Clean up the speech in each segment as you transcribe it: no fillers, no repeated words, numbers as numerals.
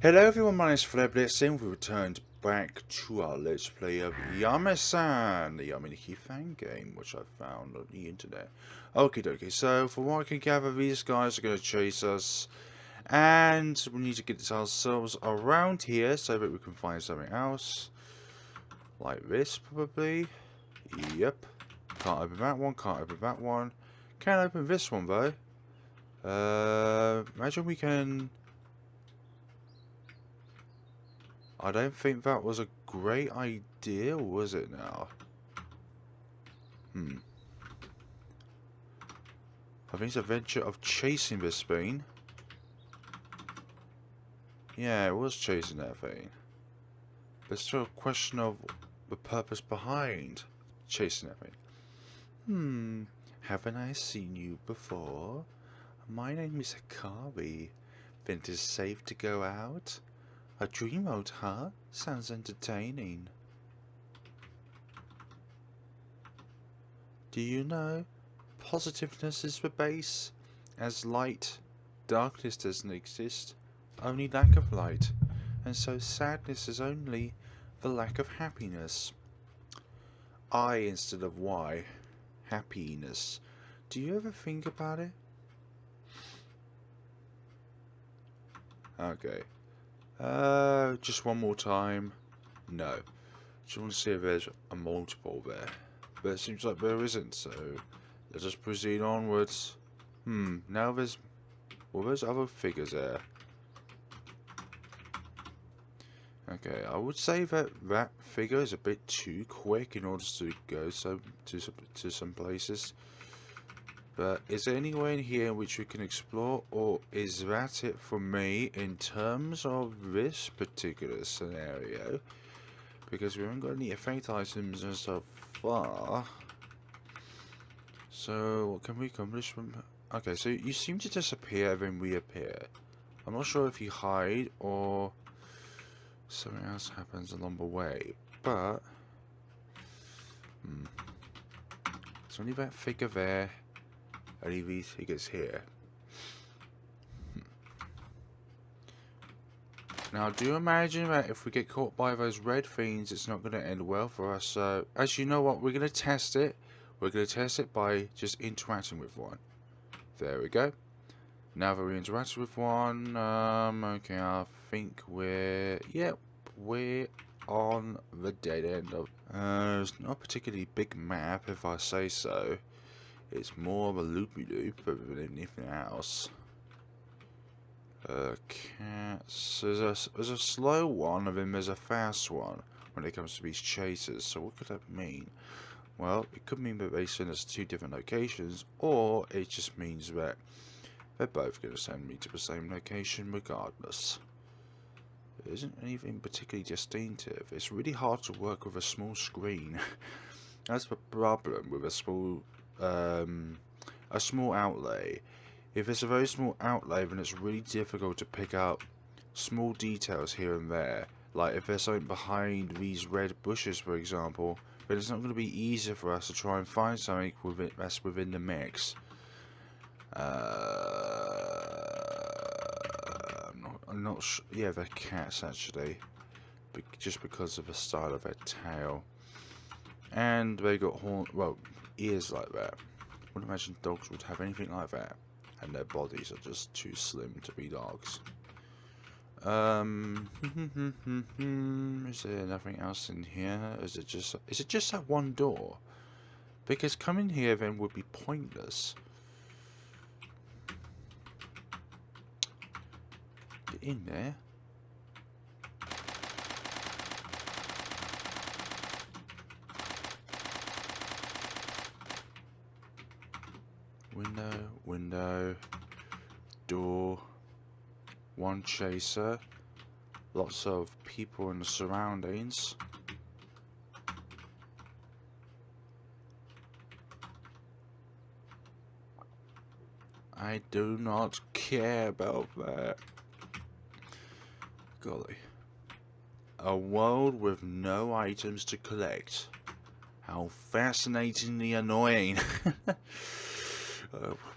Hello everyone, my name is FlareBlitzed and we returned back to our Let's Play of Yume-san, the Yume Nikki Fangame, which I found on the internet. Okie dokie, so from what I can gather, these guys are going to chase us, and we need to get ourselves around here so that we can find something else. Like this, probably. Yep. Can't open that one, can't open that one. Can't open this one though. Imagine we can... I don't think that was a great idea, was it now? I think it's a venture of chasing this thing. Yeah, it was chasing that thing. But it's still a question of the purpose behind chasing that thing. Haven't I seen you before? My name is HIKARI. Think it's safe to go out? A dream world, huh? Sounds entertaining. Do you know? Positiveness is the base. As light, darkness doesn't exist. Only lack of light. And so sadness is only the lack of happiness. I instead of Y. Happiness. Do you ever think about it? Okay. Just one more time. No. Just want to see if there's a multiple there. But it seems like there isn't, so let's just proceed onwards. Now there's... well, there's other figures there. Okay, I would say that that figure is a bit too quick in order to go to some places. But is there anywhere in here which we can explore, or is that it for me in terms of this particular scenario? Because we haven't got any effect items so far. So what can we accomplish from... okay, so you seem to disappear when we appear. I'm not sure if you hide or something else happens along the way, but there's only that figure there. Only these figures here. Now, do you imagine that if we get caught by those red fiends, it's not going to end well for us? So, as you know what, we're going to test it. We're going to test it by just interacting with one. There we go. Now that we interacted with one, okay, I think we're on the dead end of... it's not a particularly big map, if I say so. It's more of a loopy-loop than anything else. Okay, so there's a slow one and then there's a fast one when it comes to these chases. So what could that mean? Well, it could mean that they send us to two different locations, or it just means that they're both going to send me to the same location regardless. There isn't anything particularly distinctive. It's really hard to work with a small screen. That's the problem with a small outlay. If it's a very small outlay, then it's really difficult to pick up small details here and there. Like if there's something behind these red bushes, for example, then it's not going to be easier for us to try and find something that's within the mix. I'm not sure. Yeah, they're cats actually, just because of the style of their tail, and they got ears like that. I wouldn't imagine dogs would have anything like that, and their bodies are just too slim to be dogs. Is there nothing else in here? Is it just that one door? Because coming here then would be pointless. Get in there. Window, door, one chaser, lots of people in the surroundings. I do not care about that. Golly. A world with no items to collect. How fascinatingly annoying.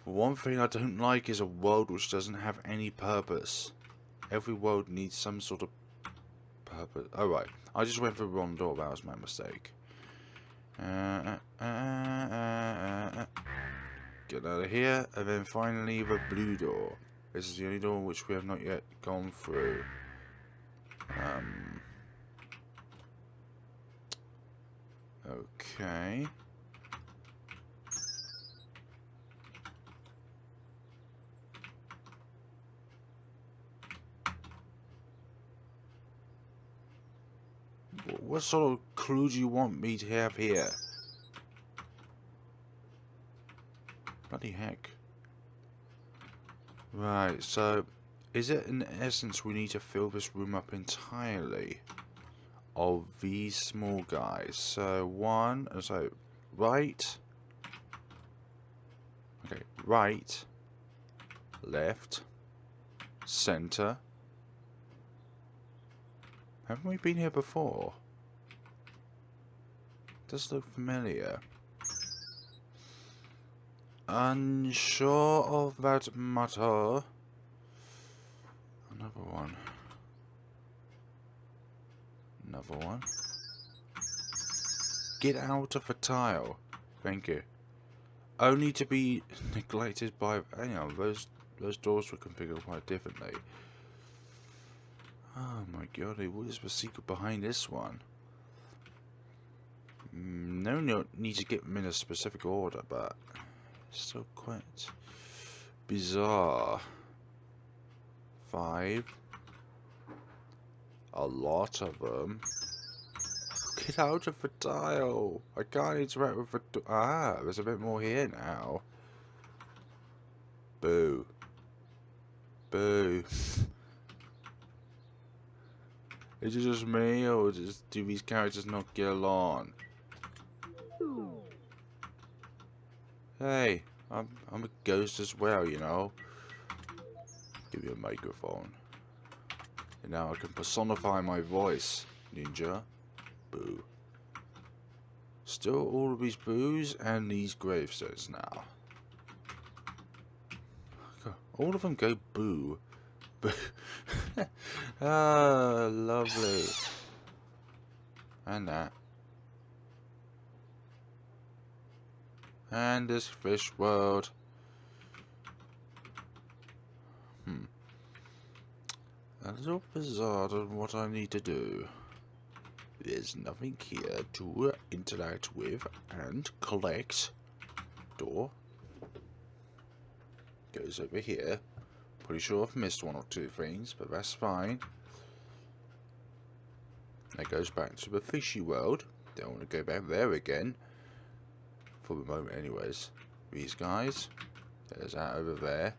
One thing I don't like is a world which doesn't have any purpose. every world needs some sort of purpose. Oh right, I just went for the wrong door. That was my mistake. Get out of here, and then finally the blue door. This is the only door which we have not yet gone through. Okay. What sort of clue do you want me to have here? Bloody heck. Right, so is it in essence we need to fill this room up entirely of these small guys? So right. Okay, right, left, center. Haven't we been here before? Does look familiar. Unsure of that matter. Another one. Another one. Get out of the tile. Thank you. Only to be neglected by, you know, those doors were configured quite differently. Oh my god, what is the secret behind this one? No need to get them in a specific order, but still quite bizarre. 5. A lot of them. Get out of the tile. I can't interact with the there's a bit more here now. Boo. Boo. Is it just me, or do these characters not get along? Hey, I'm a ghost as well, you know. Give me a microphone. And now I can personify my voice, ninja. Boo. Still all of these boos and these gravestones now. All of them go boo. Ah, lovely. And that. And this fish world. A little bizarre on what I need to do. There's nothing here to interact with and collect. Door. Goes over here. Pretty sure I've missed one or two things, but that's fine. That goes back to the fishy world. Don't want to go back there again. For the moment anyways. These guys. There's that over there.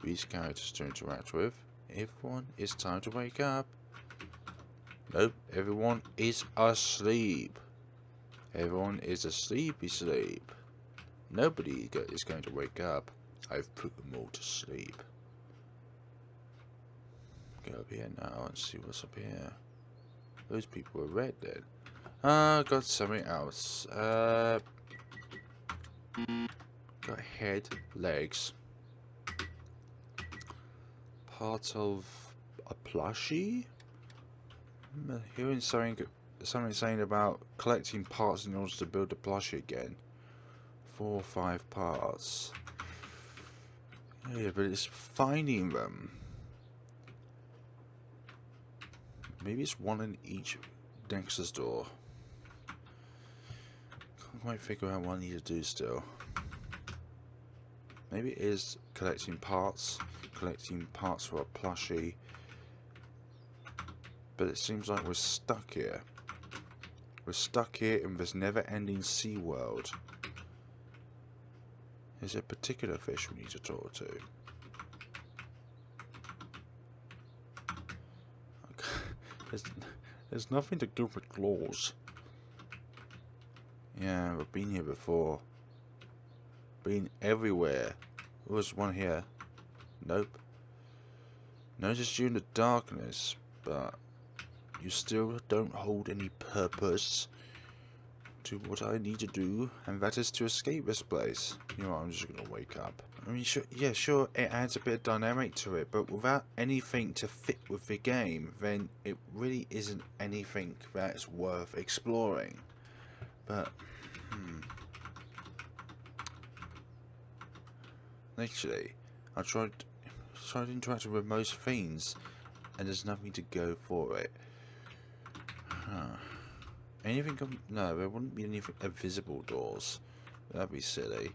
These characters to interact with. Everyone, it's time to wake up. Nope, everyone is asleep. Everyone is a sleepy sleep. Nobody is going to wake up. I've put them all to sleep. Go up here now and see what's up here. Those people are red then. Got something else. Got head, legs. Part of a plushie? I'm hearing something saying about collecting parts in order to build a plushie again. 4 or 5 parts. Yeah, but it's finding them. Maybe it's one in each Nexus door. Can't quite figure out what I need to do still. Maybe it is collecting parts for a plushie. But it seems like we're stuck here. We're stuck here in this never-ending sea world. Is there a particular fish we need to talk to? Okay. There's nothing to do with claws. Yeah, we've been here before. Been everywhere. There was one here. Nope. Noticed you in the darkness, but you still don't hold any purpose. to what I need to do, and that is to escape this place. You know what, I'm just gonna wake up. I mean, sure, yeah, sure, it adds a bit of dynamic to it, but without anything to fit with the game, then it really isn't anything that's worth exploring. But, Literally, I tried interacting with most things, and there's nothing to go for it. Huh. Anything? No, there wouldn't be any invisible doors. That'd be silly.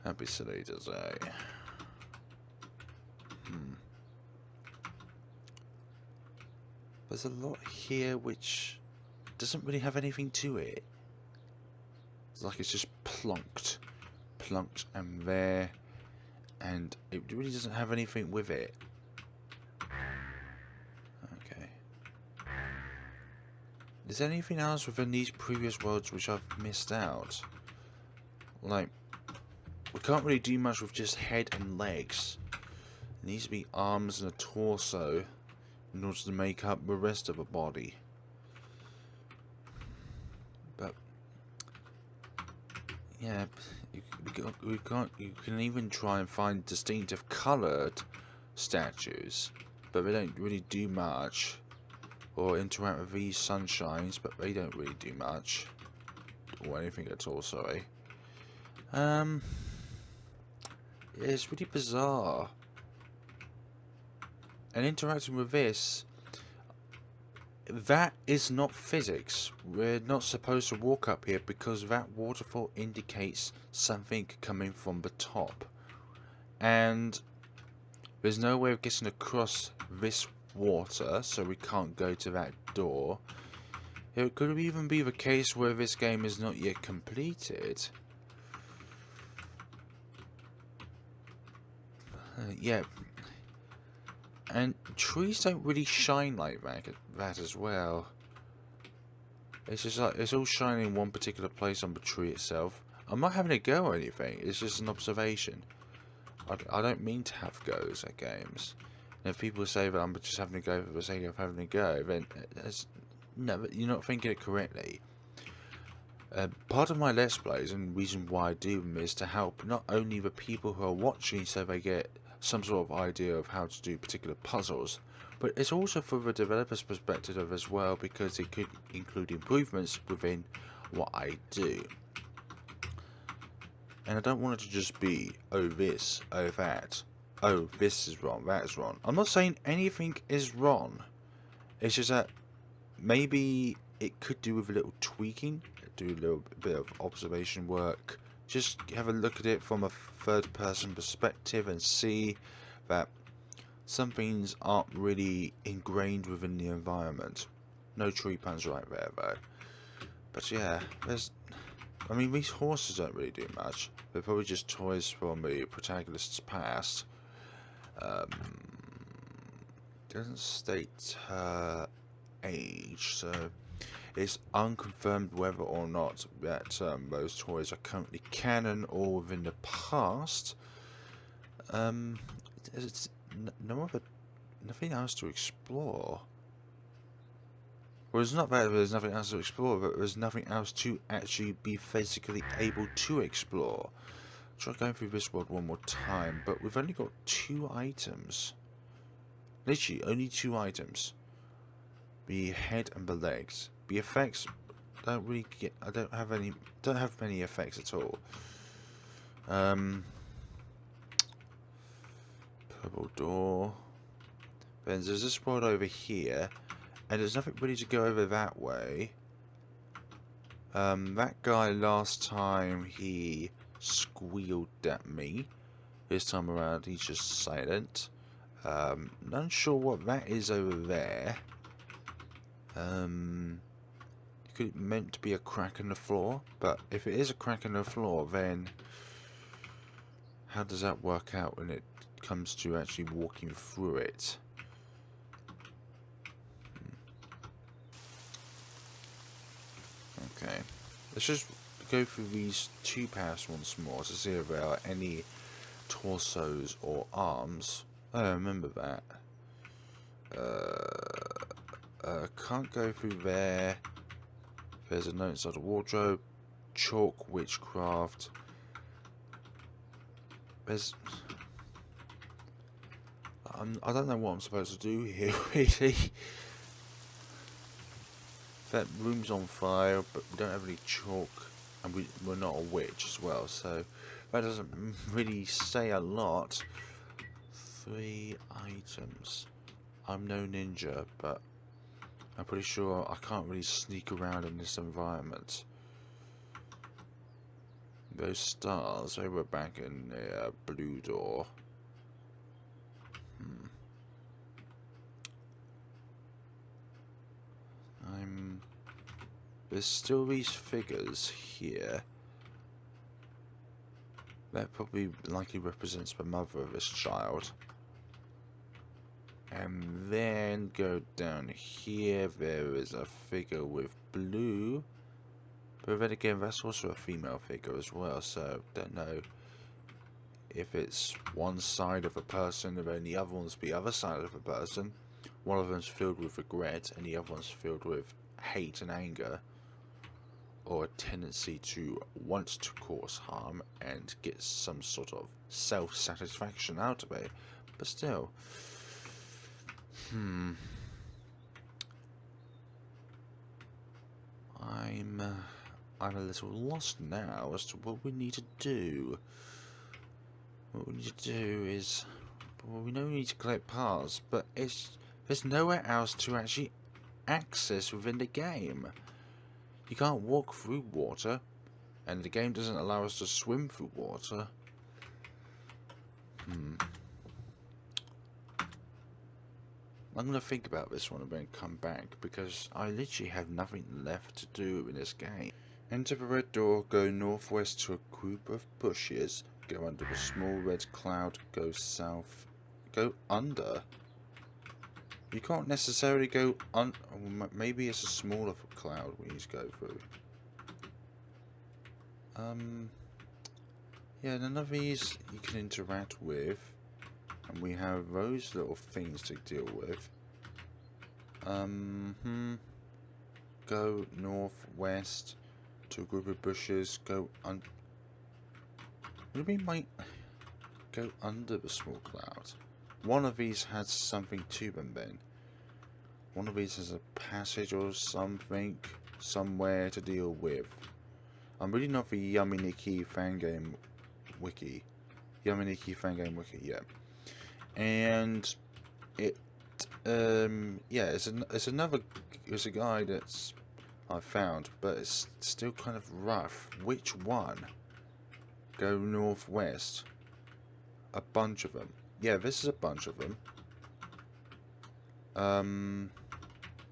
That'd be silly to say. There's a lot here which doesn't really have anything to it. It's like it's just plunked and there, and it really doesn't have anything with it. Okay. Is there anything else within these previous worlds which I've missed out? Like, we can't really do much with just head and legs. There needs to be arms and a torso in order to make up the rest of the body. But yeah, you can even try and find distinctive coloured statues, but they don't really do much. Or interact with these sunshines, but they don't really do much. Or anything at all, sorry. Yeah, it's really bizarre. And interacting with this, that is not physics. We're not supposed to walk up here because that waterfall indicates something coming from the top. And there's no way of getting across this water, so we can't go to that door. It could even be the case where this game is not yet completed. Yeah. And trees don't really shine like that as well. It's just like it's all shining in one particular place on the tree itself. I'm not having a go or anything. It's just an observation. I don't mean to have goes at games. And if people say that I'm just having a go for the sake of having a go, then no, you're not thinking it correctly. Part of my Let's Plays and reason why I do them is to help not only the people who are watching so they get some sort of idea of how to do particular puzzles, but it's also for the developer's perspective as well, because it could include improvements within what I do. And I don't want it to just be, oh this, oh that, oh this is wrong, that is wrong. I'm not saying anything is wrong. It's just that maybe it could do with a little tweaking, do a little bit of observation work. Just have a look at it from a third person perspective and see that some things aren't really ingrained within the environment. No tree puns right there though. But yeah, I mean, these horses don't really do much. They're probably just toys from the protagonist's past. Doesn't state her age, so it's unconfirmed whether or not that those toys are currently canon or within the past. There's nothing else to explore. Well, it's not that there's nothing else to explore, but there's nothing else to actually be physically able to explore. Try going through this world one more time, but we've only got 2 items. Literally, only 2 items. The head and the legs. The effects don't really get. I don't have many effects at all. Purple door. Then there's this world over here. And there's nothing really to go over that way. That guy last time he squealed at me. This time around he's just silent. Not sure what that is over there. It could be meant to be a crack in the floor, but if it is a crack in the floor, then how does that work out when it comes to actually walking through it? Okay, let's just go through these 2 paths once more to see if there are any torsos or arms. Oh, I remember that. Can't go through there. There's a note inside the wardrobe. Chalk witchcraft. There's... I don't know what I'm supposed to do here, really. That room's on fire, but we don't have any chalk, and we're not a witch as well, so that doesn't really say a lot. 3 items. I'm no ninja, but I'm pretty sure I can't really sneak around in this environment. Those stars, they were back in the blue door. There's still these figures here. That probably likely represents the mother of this child. And then go down here, there is a figure with blue. But then again, that's also a female figure as well, so don't know if it's one side of a person and then the other one's the other side of a person. One of them's filled with regret and the other one's filled with hate and anger, or a tendency to want to cause harm and get some sort of self-satisfaction out of it. But still, I'm a little lost now as to what we need to do. What we need to do is, well, we know we need to collect parts, but there's nowhere else to actually access within the game. You can't walk through water, and the game doesn't allow us to swim through water. I'm going to think about this one and then come back, because I literally have nothing left to do in this game. Enter the red door, go northwest to a group of bushes, go under the small red cloud, go south, go under. You can't necessarily go maybe it's a smaller cloud we need to go through. Yeah, none of these you can interact with, and we have those little things to deal with. Go northwest to a group of bushes, go what do you mean by go under the small cloud? One of these has something to them then. One of these has a passage or something somewhere to deal with. I'm reading off the Yume Nikki Fangame wiki. Yume Nikki Fangame wiki, yeah. And it yeah, it's a guide that's I found, but it's still kind of rough. Which one? Go northwest. A bunch of them. Yeah, this is a bunch of them.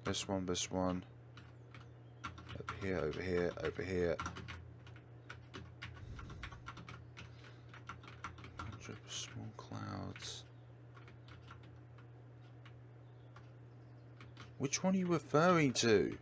This one. Over here. Small clouds. Which one are you referring to?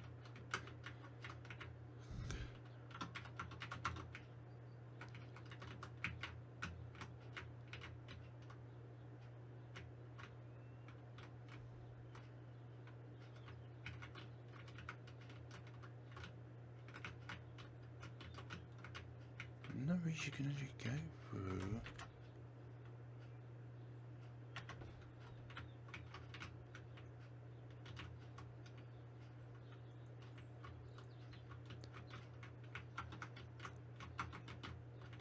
No, you can actually go through.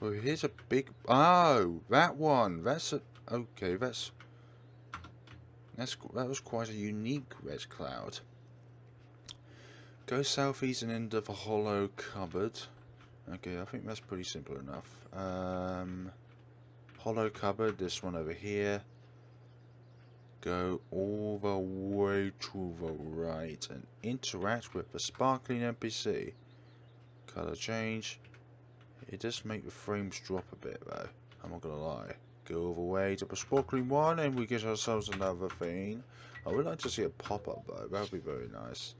Well, here's a big. Oh, that one. That's a. Okay, that was quite a unique red cloud. Go southeast and end of a hollow cupboard. Okay, I think that's pretty simple enough. Hollow cupboard, this one over here. Go all the way to the right and interact with the sparkling NPC. Color change. It does make the frames drop a bit though, I'm not gonna lie. Go all the way to the sparkling one and we get ourselves another thing. I would like to see a pop-up though, that would be very nice.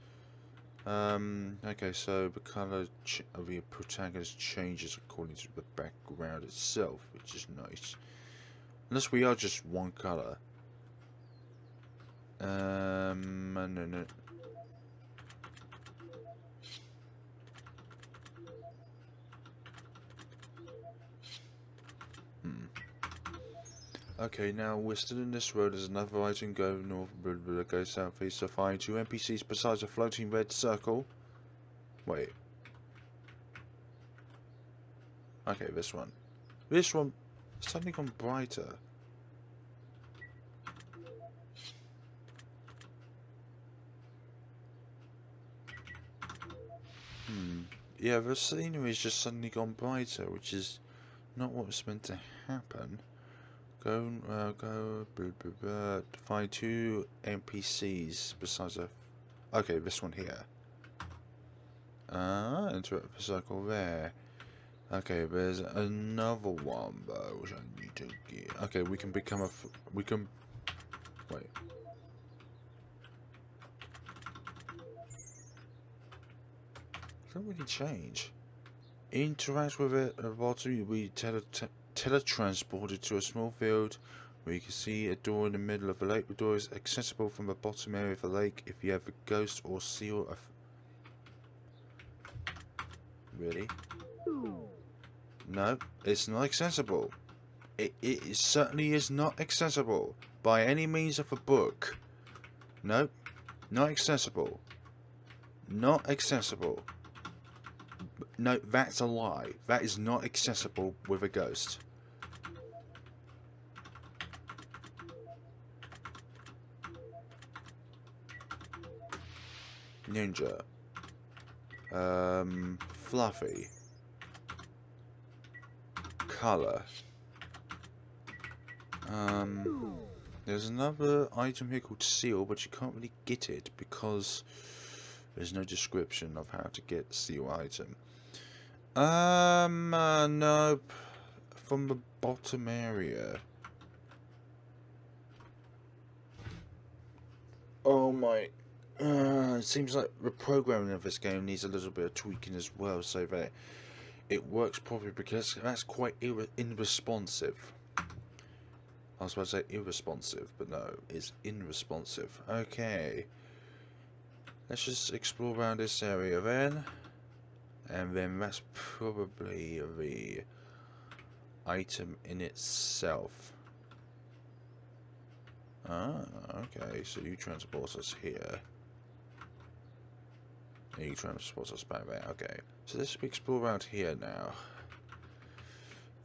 Okay, so the colour of the protagonist changes according to the background itself, which is nice. Unless we are just one colour. No. Okay, now we're still in this road. There's another item. Go north, blah, blah, blah, go southeast to find 2 NPCs besides a floating red circle. Wait. Okay, this one. This one suddenly gone brighter. Yeah, the scenery's just suddenly gone brighter, which is not what was meant to happen. Go, blah, blah, blah, find 2 NPCs besides a... Okay, this one here. Interrupt the circle there. Okay, there's another one, though, which I need to get... Okay, we can become a... we can... Wait. Doesn't really change. Interact with it at the bottom. We teletransported to a small field where you can see a door in the middle of the lake. The door is accessible from the bottom area of the lake if you have a ghost or seal of... Really? No, it's not accessible. It certainly is not accessible by any means of a book. Nope, not accessible. Not accessible. No, that's a lie. That is not accessible with a ghost. Ninja. Fluffy. Color. There's another item here called seal, but you can't really get it because there's no description of how to get seal item. Nope. From the bottom area. Oh my. It seems like the programming of this game needs a little bit of tweaking as well, so that it works properly, because that's quite irresponsive. I was about to say irresponsive, but no, it's irresponsive. Okay. Let's just explore around this area then. And then that's probably the item in itself. Ah, okay, so you transport us here. And you transport us back there, okay. So let's explore around here now.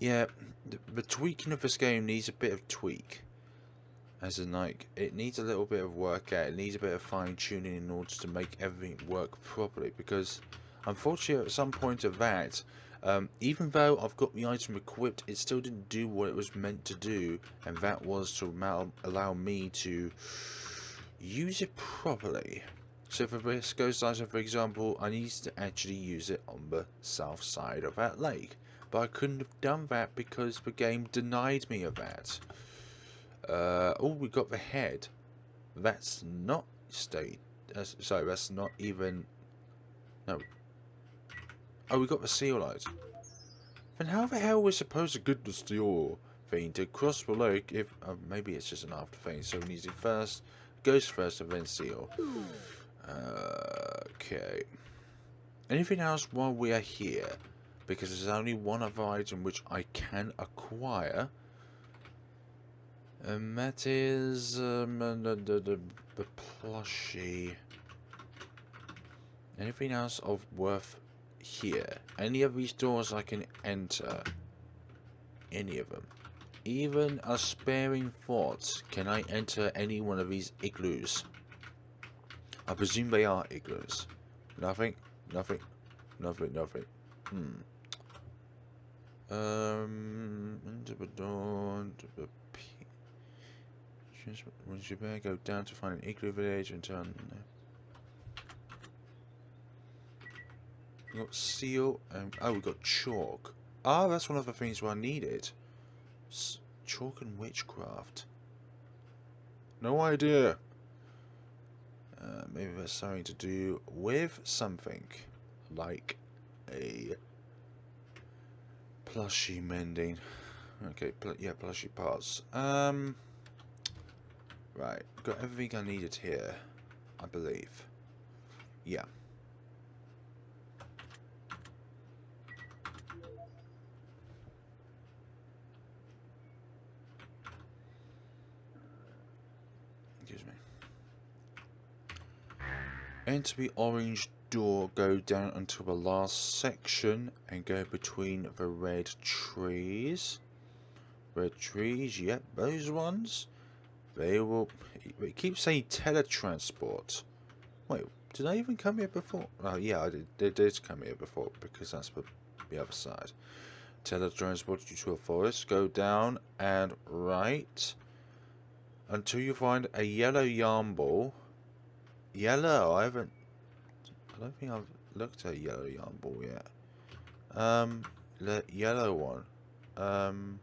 Yeah, the tweaking of this game needs a bit of tweak. As in, like, it needs a little bit of work out, it needs a bit of fine tuning in order to make everything work properly, because unfortunately at some point of that, even though I've got the item equipped, it still didn't do what it was meant to do, and that was to allow me to use it properly. So for this ghost item, for example, I need to actually use it on the south side of that lake. But I couldn't have done that because the game denied me of that. Oh, we got the head. That's not sorry, that's not even... No. Oh, we got the seal light. Then how the hell are we supposed to get the seal thing to cross the lake if... maybe it's just an after thing, so we need it first. Ghost first and then seal. Okay. Anything else while we are here? Because there's only one other item which I can acquire. And that is the plushie. Anything else of worth here? Any of these doors I can enter? Any of them? Even a sparing thought. Can I enter any one of these igloos? I presume they are igloos. Nothing. Nothing. Nothing. Nothing. Into the door. Into the once you better go down to find an igloo village and turn. We got seal. Oh, we got chalk. Ah, that's one of the things where I need it. Chalk and witchcraft. No idea. Maybe that's something to do with something like a plushie mending. Okay, yeah, plushie parts. Right, got everything I needed here, I believe. Yeah. Enter the orange door, go down until the last section and go between the red trees. Red trees, yep, those ones. They will... It keeps saying teletransport. Wait, did I even come here before? Oh yeah, I did. They did come here before because that's the other side. Teletransport you to a forest. Go down and right until you find a yellow yarn ball. Yellow. I don't think I've looked at a yellow yarn ball yet. The yellow one.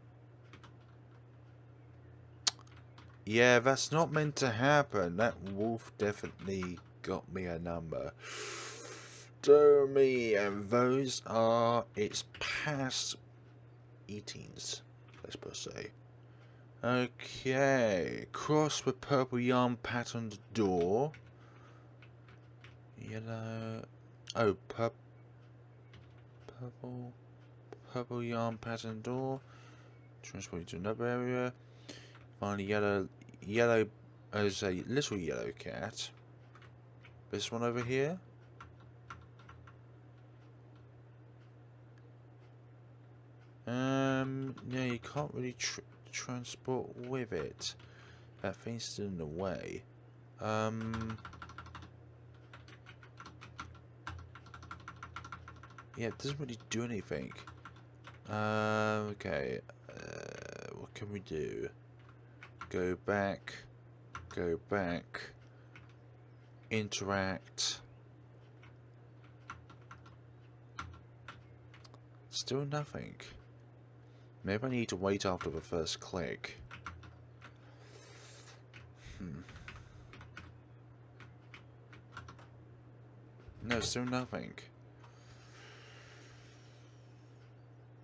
Yeah, that's not meant to happen. That wolf definitely got me a number. Do me, and those are its past eatings, let's per se. Okay, cross the purple yarn patterned door. Yellow. Oh, purple yarn patterned door. Transport you to another area. Find a yellow as a little yellow cat. This one over here. Yeah, you can't really transport with it. That thing's still in the way. Yeah, it doesn't really do anything. Okay. What can we do? Go back. Go back. Interact. Still nothing. Maybe I need to wait after the first click. No, still nothing.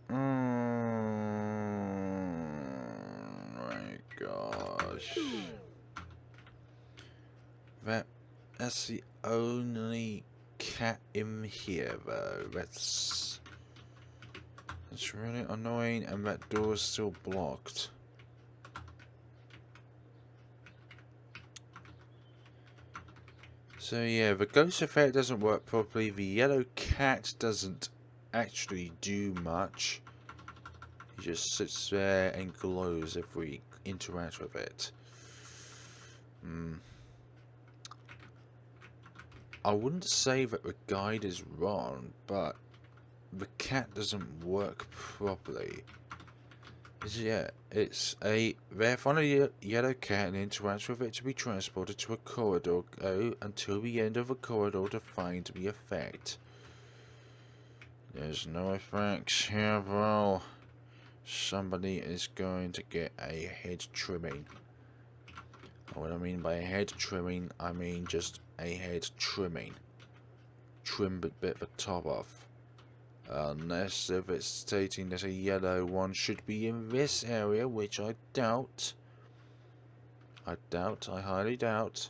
My gosh. That's the only cat in here, though. That's really annoying, and that door's still blocked. So yeah, the ghost effect doesn't work properly. The yellow cat doesn't actually do much. He just sits there and glows if we interact with it. I wouldn't say that the guide is wrong, but the cat doesn't work properly. Yeah, it's a... Find a yellow cat and interact with it to be transported to a corridor. Go until the end of the corridor to find the effect. There's no effects here, bro. Somebody is going to get a head trimming. What I mean by head trimming, I mean just a head trimming. Trim a bit the top off. Unless if it's stating that a yellow one should be in this area, which I doubt. I highly doubt.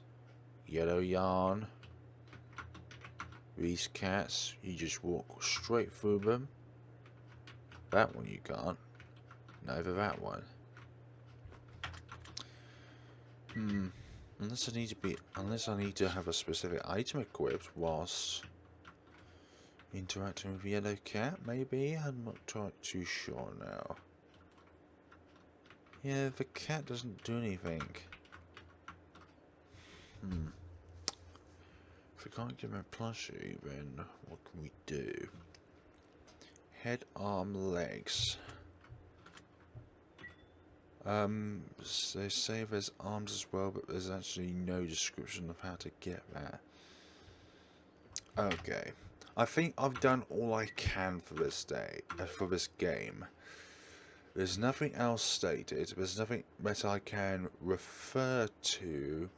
Yellow yarn. These cats, you just walk straight through them. That one you can't. Neither that one. Unless I need to have a specific item equipped whilst interacting with the yellow cat, maybe? I'm not too sure now. Yeah, the cat doesn't do anything. If we can't give him a plushie, then what can we do? Head, arm, legs. They say there's arms as well, but there's actually no description of how to get that. Okay. I think I've done all I can for this game. There's nothing else stated. There's nothing that I can refer to.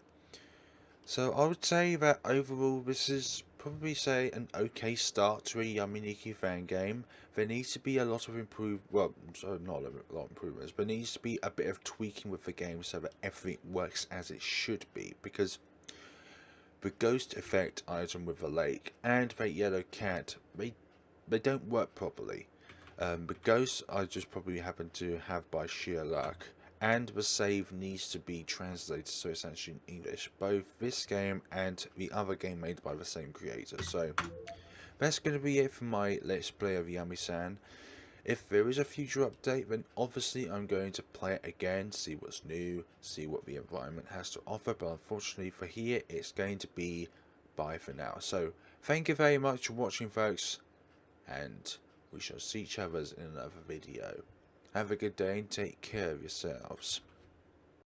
So I would say that overall this is probably say an okay start to a Yume Nikki Fangame. There needs to be a lot of not a lot of improvements, but there needs to be a bit of tweaking with the game so that everything works as it should be, because the ghost effect item with the lake and the yellow cat, they don't work properly. The ghosts I just probably happen to have by sheer luck, and the save needs to be translated so it's actually in English, both this game and the other game made by the same creator. So that's going to be it for my Let's Play of Yume-san. If there is a future update, then obviously I'm going to play it again, see what's new, see what the environment has to offer, but unfortunately for here, it's going to be bye for now. So, thank you very much for watching, folks, and we shall see each other in another video. Have a good day and take care of yourselves.